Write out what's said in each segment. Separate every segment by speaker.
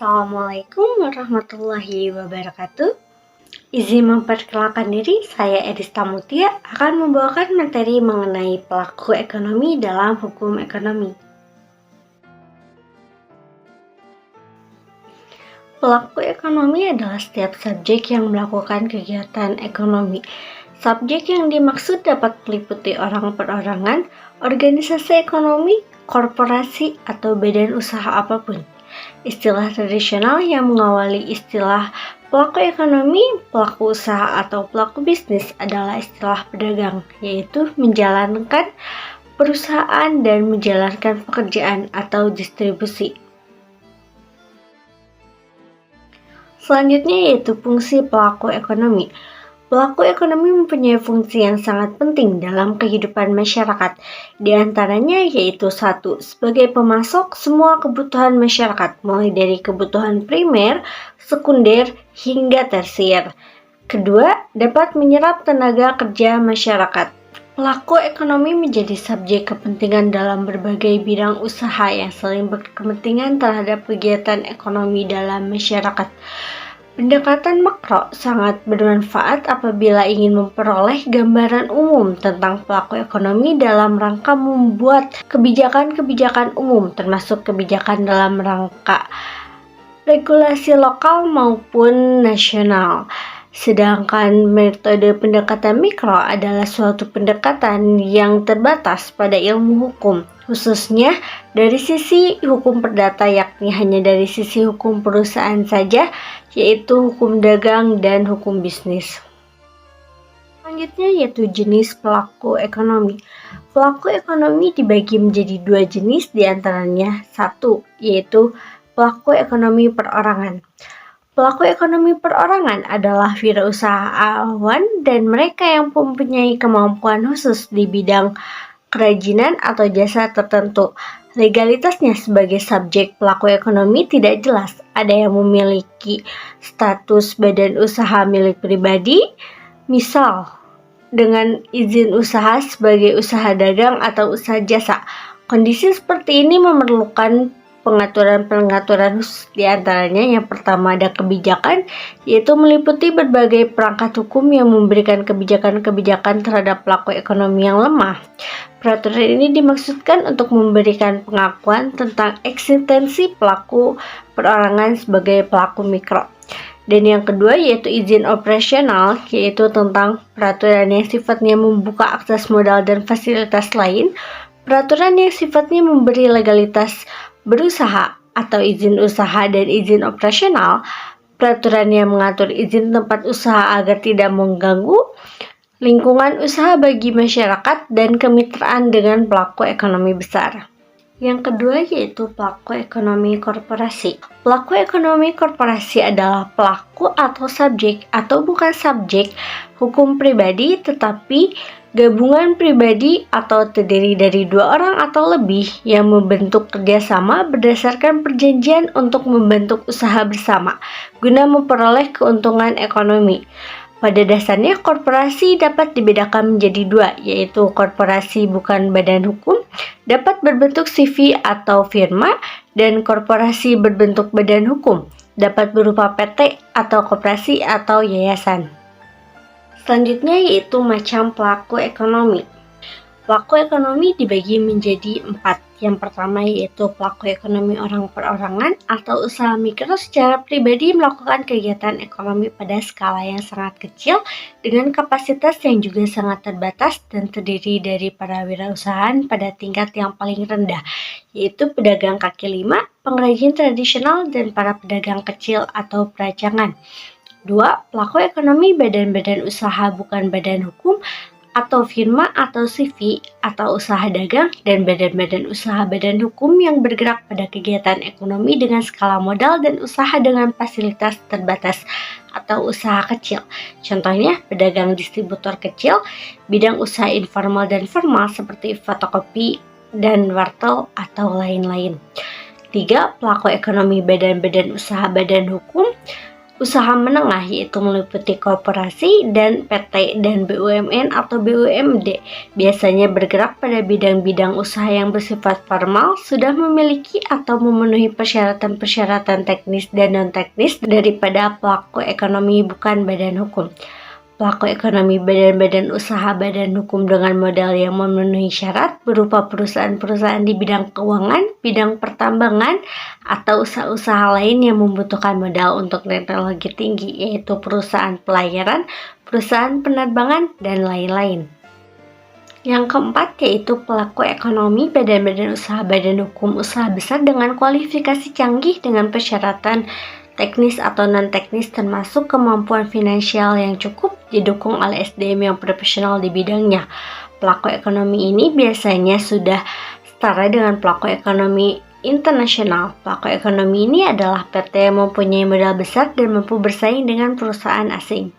Speaker 1: Assalamualaikum warahmatullahi wabarakatuh. Izin memperkenalkan diri, saya Edista Mutia akan membawakan materi mengenai pelaku ekonomi dalam hukum ekonomi. Pelaku ekonomi adalah setiap subjek yang melakukan kegiatan ekonomi. Subjek yang dimaksud dapat meliputi orang perorangan, organisasi ekonomi, korporasi, atau badan usaha apapun. Istilah tradisional yang mengawali istilah pelaku ekonomi, pelaku usaha, atau pelaku bisnis adalah istilah pedagang, yaitu menjalankan perusahaan dan menjalankan pekerjaan atau distribusi. Selanjutnya yaitu fungsi pelaku ekonomi. Pelaku ekonomi mempunyai fungsi yang sangat penting dalam kehidupan masyarakat. Di antaranya yaitu 1. Sebagai pemasok semua kebutuhan masyarakat, mulai dari kebutuhan primer, sekunder, hingga tersier. Kedua, dapat menyerap tenaga kerja masyarakat. Pelaku ekonomi menjadi subjek kepentingan dalam berbagai bidang usaha yang saling berkepentingan terhadap kegiatan ekonomi dalam masyarakat. Pendekatan makro sangat bermanfaat apabila ingin memperoleh gambaran umum tentang pelaku ekonomi dalam rangka membuat kebijakan-kebijakan umum, termasuk kebijakan dalam rangka regulasi lokal maupun nasional. Sedangkan metode pendekatan mikro adalah suatu pendekatan yang terbatas pada ilmu hukum, khususnya dari sisi hukum perdata, yakni hanya dari sisi hukum perusahaan saja, yaitu hukum dagang dan hukum bisnis. Selanjutnya yaitu jenis pelaku ekonomi. Pelaku ekonomi dibagi menjadi 2 jenis, diantaranya 1, yaitu pelaku ekonomi perorangan. Pelaku ekonomi perorangan adalah wirausahawan dan mereka yang mempunyai kemampuan khusus di bidang kerajinan atau jasa tertentu. Legalitasnya sebagai subjek pelaku ekonomi tidak jelas. Ada yang memiliki status badan usaha milik pribadi, misal dengan izin usaha sebagai usaha dagang atau usaha jasa. Kondisi seperti ini memerlukan pengaturan-pengaturan khusus, diantaranya yang pertama ada kebijakan, yaitu meliputi berbagai perangkat hukum yang memberikan kebijakan-kebijakan terhadap pelaku ekonomi yang lemah. Peraturan ini dimaksudkan untuk memberikan pengakuan tentang eksistensi pelaku perorangan sebagai pelaku mikro. Dan yang kedua yaitu izin operasional, yaitu tentang peraturan yang sifatnya membuka akses modal dan fasilitas lain, peraturan yang sifatnya memberi legalitas berusaha atau izin usaha dan izin operasional, peraturan yang mengatur izin tempat usaha agar tidak mengganggu lingkungan usaha bagi masyarakat, dan kemitraan dengan pelaku ekonomi besar. Yang kedua yaitu pelaku ekonomi korporasi. Pelaku ekonomi korporasi adalah pelaku atau subjek atau bukan subjek hukum pribadi, tetapi gabungan pribadi atau terdiri dari 2 orang atau lebih yang membentuk kerjasama berdasarkan perjanjian untuk membentuk usaha bersama guna memperoleh keuntungan ekonomi. Pada dasarnya korporasi dapat dibedakan menjadi 2, yaitu korporasi bukan badan hukum dapat berbentuk CV atau firma, dan korporasi berbentuk badan hukum dapat berupa PT atau koperasi atau yayasan. Selanjutnya yaitu macam pelaku ekonomi. Pelaku ekonomi dibagi menjadi 4. Yang pertama yaitu pelaku ekonomi orang perorangan atau usaha mikro secara pribadi melakukan kegiatan ekonomi pada skala yang sangat kecil dengan kapasitas yang juga sangat terbatas dan terdiri dari para wirausahaan pada tingkat yang paling rendah, yaitu pedagang kaki lima, pengrajin tradisional, dan para pedagang kecil atau peracangan. 2. Pelaku ekonomi badan-badan usaha bukan badan hukum atau firma atau CV atau usaha dagang, dan badan-badan usaha badan hukum yang bergerak pada kegiatan ekonomi dengan skala modal dan usaha dengan fasilitas terbatas atau usaha kecil. Contohnya pedagang distributor kecil, bidang usaha informal dan formal seperti fotokopi dan wartel atau lain-lain. 3. Pelaku ekonomi badan-badan usaha badan hukum, Usaha menengah yaitu meliputi koperasi dan PT dan BUMN atau BUMD biasanya bergerak pada bidang-bidang usaha yang bersifat formal, sudah memiliki atau memenuhi persyaratan-persyaratan teknis dan non-teknis daripada pelaku ekonomi bukan badan hukum. Pelaku ekonomi badan-badan usaha badan hukum dengan modal yang memenuhi syarat berupa perusahaan-perusahaan di bidang keuangan, bidang pertambangan, atau usaha-usaha lain yang membutuhkan modal untuk teknologi tinggi, yaitu perusahaan pelayaran, perusahaan penerbangan, dan lain-lain. Yang keempat yaitu pelaku ekonomi badan-badan usaha badan hukum usaha besar dengan kualifikasi canggih dengan persyaratan teknis atau non-teknis termasuk kemampuan finansial yang cukup didukung oleh SDM yang profesional di bidangnya. Pelaku ekonomi ini biasanya sudah setara dengan pelaku ekonomi internasional. Pelaku ekonomi ini adalah PT yang mempunyai modal besar dan mampu bersaing dengan perusahaan asing.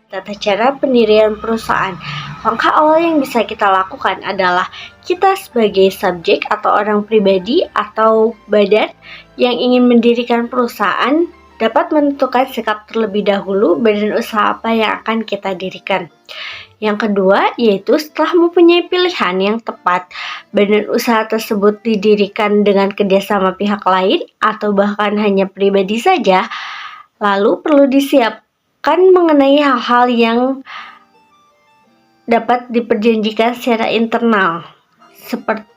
Speaker 1: Tata cara pendirian perusahaan. Langkah awal yang bisa kita lakukan adalah kita sebagai subjek atau orang pribadi atau badan yang ingin mendirikan perusahaan dapat menentukan sikap terlebih dahulu badan usaha apa yang akan kita dirikan. Yang kedua yaitu setelah mempunyai pilihan yang tepat, badan usaha tersebut didirikan dengan kerjasama pihak lain atau bahkan hanya pribadi saja, lalu perlu disiapkan mengenai hal-hal yang dapat diperjanjikan secara internal, seperti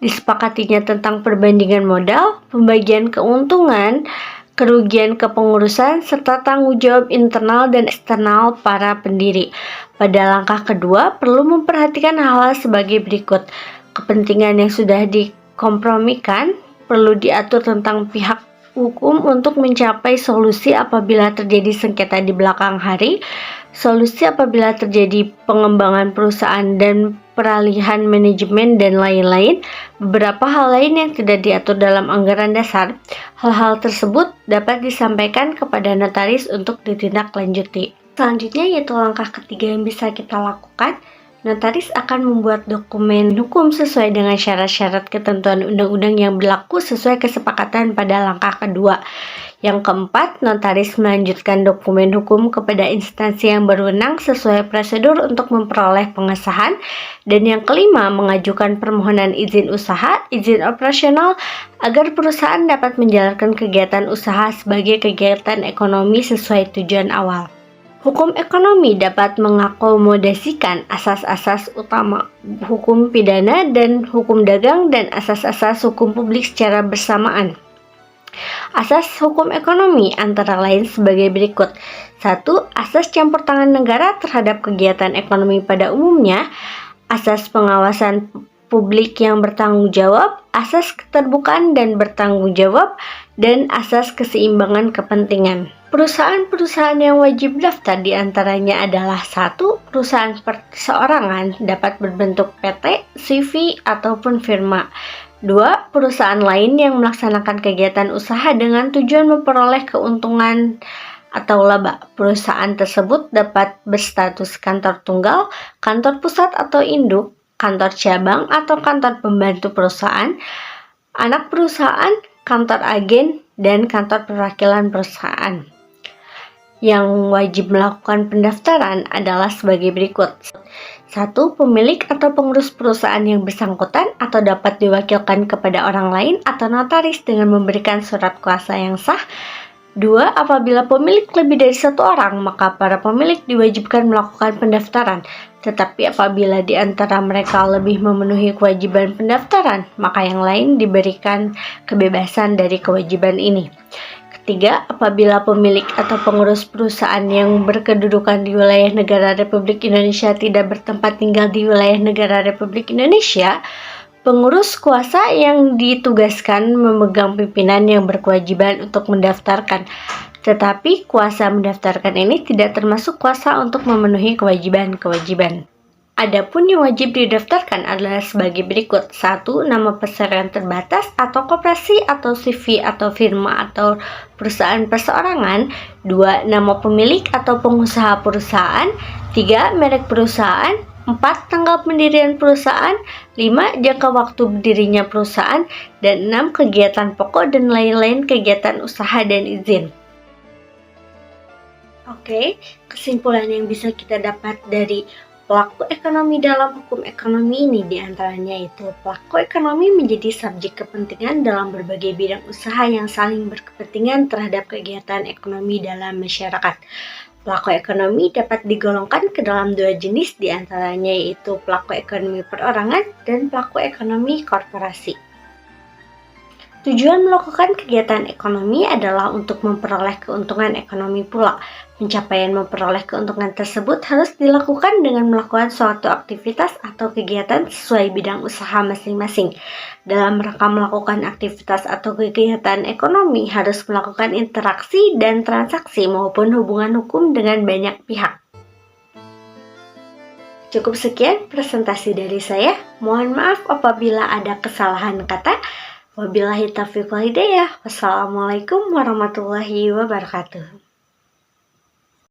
Speaker 1: disepakatinya tentang perbandingan modal, pembagian keuntungan, kerugian kepengurusan, serta tanggung jawab internal dan eksternal para pendiri. Pada langkah kedua, perlu memperhatikan hal-hal sebagai berikut. Kepentingan yang sudah dikompromikan, perlu diatur tentang pihak hukum untuk mencapai solusi apabila terjadi sengketa di belakang hari, solusi apabila terjadi pengembangan perusahaan dan peralihan manajemen dan lain-lain. Beberapa hal lain yang tidak diatur dalam anggaran dasar. Hal-hal tersebut dapat disampaikan kepada notaris untuk ditindaklanjuti. Selanjutnya yaitu langkah ketiga yang bisa kita lakukan. Notaris akan membuat dokumen hukum sesuai dengan syarat-syarat ketentuan undang-undang yang berlaku sesuai kesepakatan pada langkah kedua. Yang keempat, notaris melanjutkan dokumen hukum kepada instansi yang berwenang sesuai prosedur untuk memperoleh pengesahan. Dan yang kelima, mengajukan permohonan izin usaha, izin operasional agar perusahaan dapat menjalankan kegiatan usaha sebagai kegiatan ekonomi sesuai tujuan awal. Hukum ekonomi dapat mengakomodasikan asas-asas utama hukum pidana dan hukum dagang dan asas-asas hukum publik secara bersamaan. Asas hukum ekonomi antara lain sebagai berikut. 1. Asas campur tangan negara terhadap kegiatan ekonomi pada umumnya. Asas pengawasan publik yang bertanggung jawab, asas keterbukaan dan bertanggung jawab, dan asas keseimbangan kepentingan. Perusahaan-perusahaan yang wajib daftar diantaranya adalah 1. Perusahaan perseorangan dapat berbentuk PT, CV, ataupun firma. 2. Perusahaan lain yang melaksanakan kegiatan usaha dengan tujuan memperoleh keuntungan atau laba. Perusahaan tersebut dapat berstatus kantor tunggal, kantor pusat atau induk, kantor cabang atau kantor pembantu perusahaan, anak perusahaan, kantor agen, dan kantor perwakilan perusahaan. Yang wajib melakukan pendaftaran adalah sebagai berikut. 1. Pemilik atau pengurus perusahaan yang bersangkutan atau dapat diwakilkan kepada orang lain atau notaris dengan memberikan surat kuasa yang sah. 2. Apabila pemilik lebih dari satu orang, maka para pemilik diwajibkan melakukan pendaftaran. Tetapi apabila di antara mereka lebih memenuhi kewajiban pendaftaran, maka yang lain diberikan kebebasan dari kewajiban ini. 3. Apabila pemilik atau pengurus perusahaan yang berkedudukan di wilayah negara Republik Indonesia tidak bertempat tinggal di wilayah negara Republik Indonesia, pengurus kuasa yang ditugaskan memegang pimpinan yang berkewajiban untuk mendaftarkan. Tetapi kuasa mendaftarkan ini tidak termasuk kuasa untuk memenuhi kewajiban-kewajiban. Adapun yang wajib didaftarkan adalah sebagai berikut. 1. Nama perseroan terbatas atau koperasi atau CV atau firma atau perusahaan perseorangan. 2. Nama pemilik atau pengusaha perusahaan. 3. Merek perusahaan. 4. Tanggal pendirian perusahaan, 5. Jangka waktu berdirinya perusahaan, dan 6. Kegiatan pokok dan lain-lain kegiatan usaha dan izin. Oke, kesimpulan yang bisa kita dapat dari pelaku ekonomi dalam hukum ekonomi ini diantaranya itu pelaku ekonomi menjadi subjek kepentingan dalam berbagai bidang usaha yang saling berkepentingan terhadap kegiatan ekonomi dalam masyarakat. Pelaku ekonomi dapat digolongkan ke dalam dua jenis diantaranya yaitu pelaku ekonomi perorangan dan pelaku ekonomi korporasi. Tujuan melakukan kegiatan ekonomi adalah untuk memperoleh keuntungan ekonomi pula. Pencapaian memperoleh keuntungan tersebut harus dilakukan dengan melakukan suatu aktivitas atau kegiatan sesuai bidang usaha masing-masing. Dalam rangka melakukan aktivitas atau kegiatan ekonomi harus melakukan interaksi dan transaksi maupun hubungan hukum dengan banyak pihak. Cukup sekian presentasi dari saya. Mohon maaf apabila ada kesalahan kata. Wabillahi taufiq wal hidayah. Wassalamualaikum warahmatullahi wabarakatuh.